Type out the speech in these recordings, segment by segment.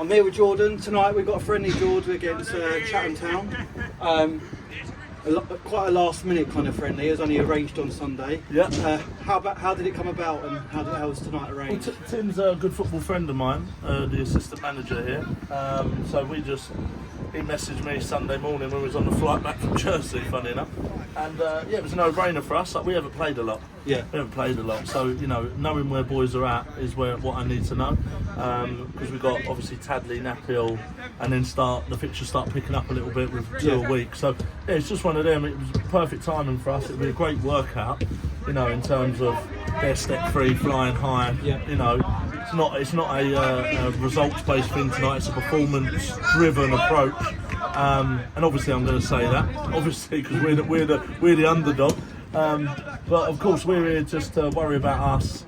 I'm here with Jordan. Tonight we've got a friendly Jordan against Chatham Town. Quite a last minute kind of friendly. It was only arranged on Sunday. Yeah. How did it come about, and how was tonight arranged? Well, Tim's a good football friend of mine, the assistant manager here. So he messaged me Sunday morning when we was on the flight back from Jersey, funny enough. And it was a no-brainer for us. Like, we haven't played a lot. Yeah. We haven't played a lot. So, knowing where boys are at is what I need to know. Because we've got, obviously, Tadley, Naphill, and then the fixtures start picking up a little bit with 2 a week. So, yeah, it's just one of them. It was perfect timing for us. It'd be a great workout, in terms of their step free, flying high. Yeah. It's not a results-based thing tonight. It's a performance-driven approach. And obviously, I'm going to say that, obviously, because we're the underdog. But of course, we're here just to worry about us,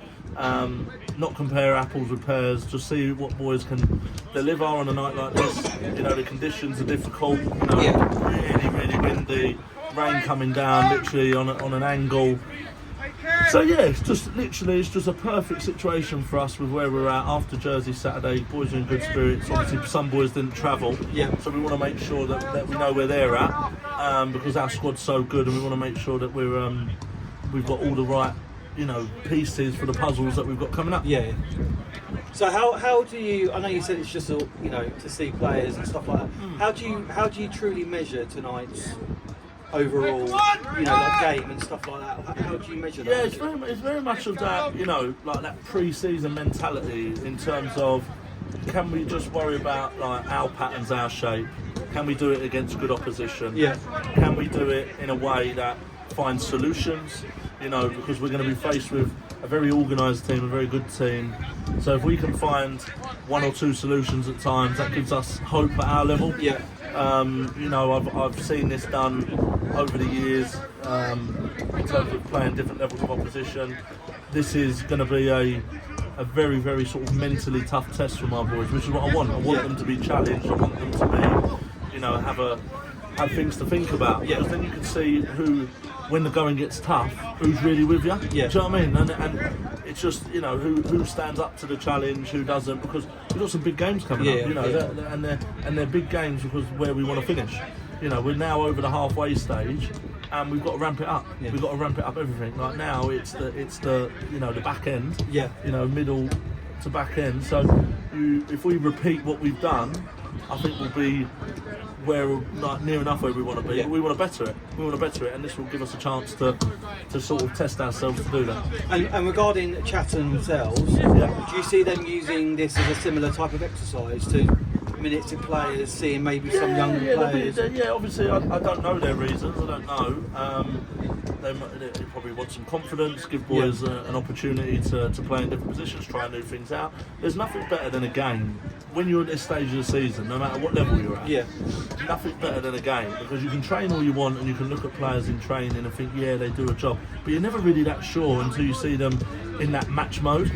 not compare apples with pears. Just see what boys can deliver on a night like this. The conditions are difficult. Really, really windy, rain coming down, literally on an angle. So yeah, it's just a perfect situation for us with where we're at after Jersey Saturday. Boys are in good spirits. Obviously, some boys didn't travel, so we want to make sure that we know where they're at, because our squad's so good, and we want to make sure that we've got all the right pieces for the puzzles that we've got coming up. Yeah. So how do you? I know you said it's just to see players and stuff like that. How do you truly measure tonight's overall, game and stuff like that? How do you measure that? Yeah, it's very much of that, like that pre-season mentality in terms of, can we just worry about like our patterns, our shape? Can we do it against good opposition? Yeah. Can we do it in a way that finds solutions? Because we're going to be faced with a very organised team, a very good team. So if we can find 1 or 2 solutions at times, that gives us hope at our level. Yeah. I've seen this done over the years in terms of playing different levels of opposition. This is going to be a very, very sort of mentally tough test for my boys, which is what I want. I want them to be challenged. I want them to be, have things to think about. Yeah. Because then you can see when the going gets tough, who's really with you. Yeah. Do you know what I mean? And it's just, who stands up to the challenge, who doesn't, because we've got some big games coming up, and they're big games because where we want to finish. We're now over the halfway stage, and we've got to ramp it up. Yeah. We've got to ramp it up everything. Like now, it's the the back end. Yeah. Middle to back end. So if we repeat what we've done, I think we'll be near enough where we want to be. Yeah. But we want to better it. And this will give us a chance to sort of test ourselves to do that. And regarding Chatham themselves, do you see them using this as a similar type of exercise to minutes of players, seeing maybe some younger players? Obviously, I don't know their reasons. I don't know. They probably want some confidence, give boys an opportunity to play in different positions, try new things out. There's nothing better than a game. When you're at this stage of the season, no matter what level you're at, nothing better than a game, because you can train all you want and you can look at players in training and think, they do a job, but you're never really that sure until you see them in that match mode.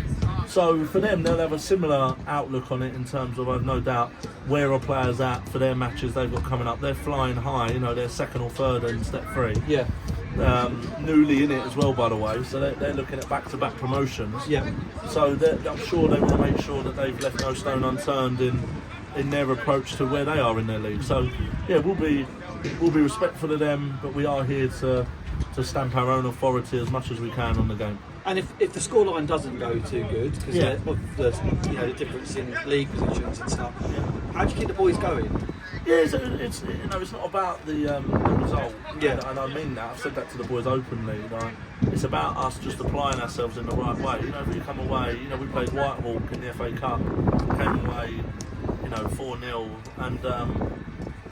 So for them, they'll have a similar outlook on it in terms of, I've no doubt, where are players at for their matches they've got coming up. They're flying high, they're second or third in step 3. Yeah. Newly in it as well, by the way, so they're looking at back-to-back promotions. Yeah. So I'm sure they want to make sure that they've left no stone unturned in their approach to where they are in their league. So we'll be respectful of them, but we are here to stamp our own authority as much as we can on the game. And if the scoreline doesn't go too good because of the difference in league positions and stuff, how do you keep the boys going? Yeah, it's not about the result. Yeah. And I mean that. I've said that to the boys openly. It's about us just applying ourselves in the right way. If you come away, we played Whitehawk in the FA Cup, came away, 4-0, and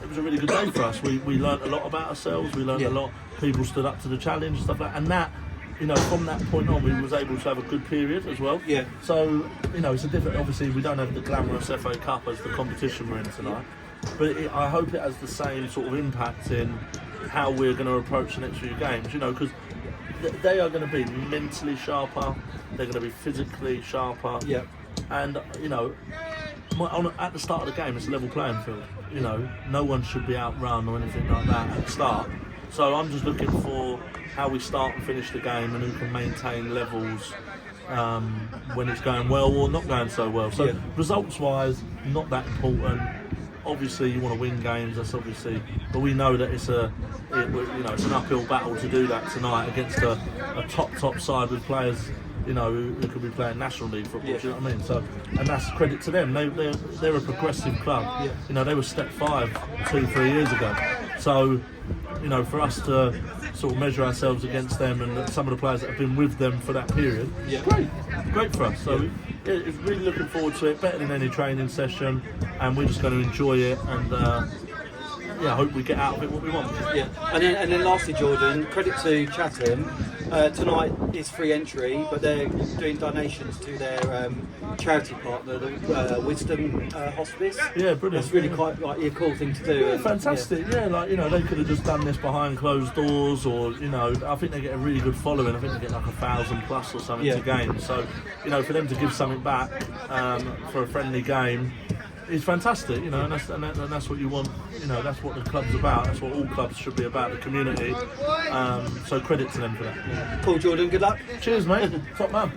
it was a really good day for us. We learnt a lot about ourselves. We learnt a lot. People stood up to the challenge and stuff like that. And that, from that point on, we was able to have a good period as well. Yeah. So, it's a different. Obviously, we don't have the glamorous FA Cup as the competition we're in tonight. But I hope it has the same sort of impact in how we're going to approach the next few games, because they are going to be mentally sharper, they're going to be physically sharper, and at the start of the game it's a level playing field. No one should be outrun or anything like that at the start. So I'm just looking for how we start and finish the game and who can maintain levels when it's going well or not going so well. So results-wise, not that important. Obviously, you want to win games. That's obviously, but we know that it's an uphill battle to do that tonight against a top side with players, who could be playing National League football. Do you know what I mean? So, and that's credit to them. They're a progressive club. They were step 5 2-3 years ago. So, for us to sort of measure ourselves against them and some of the players that have been with them for that period, great for us. So it's really looking forward to it, better than any training session, and we're just going to enjoy it and I hope we get out of it what we want. And then lastly, Jordan, credit to Chatham. Tonight is free entry, but they're doing donations to their charity partner, the Wisdom Hospice. Yeah, brilliant. That's really quite like a cool thing to do. Yeah, fantastic. They could have just done this behind closed doors, or I think they get a really good following. I think they get like 1,000 plus or something to games. So for them to give something back for a friendly game is fantastic, and that's what you want. That's what the club's about. That's what all clubs should be about, the community. So credit to them for that. Cool, Jordan. Good luck. Cheers, mate. Top man.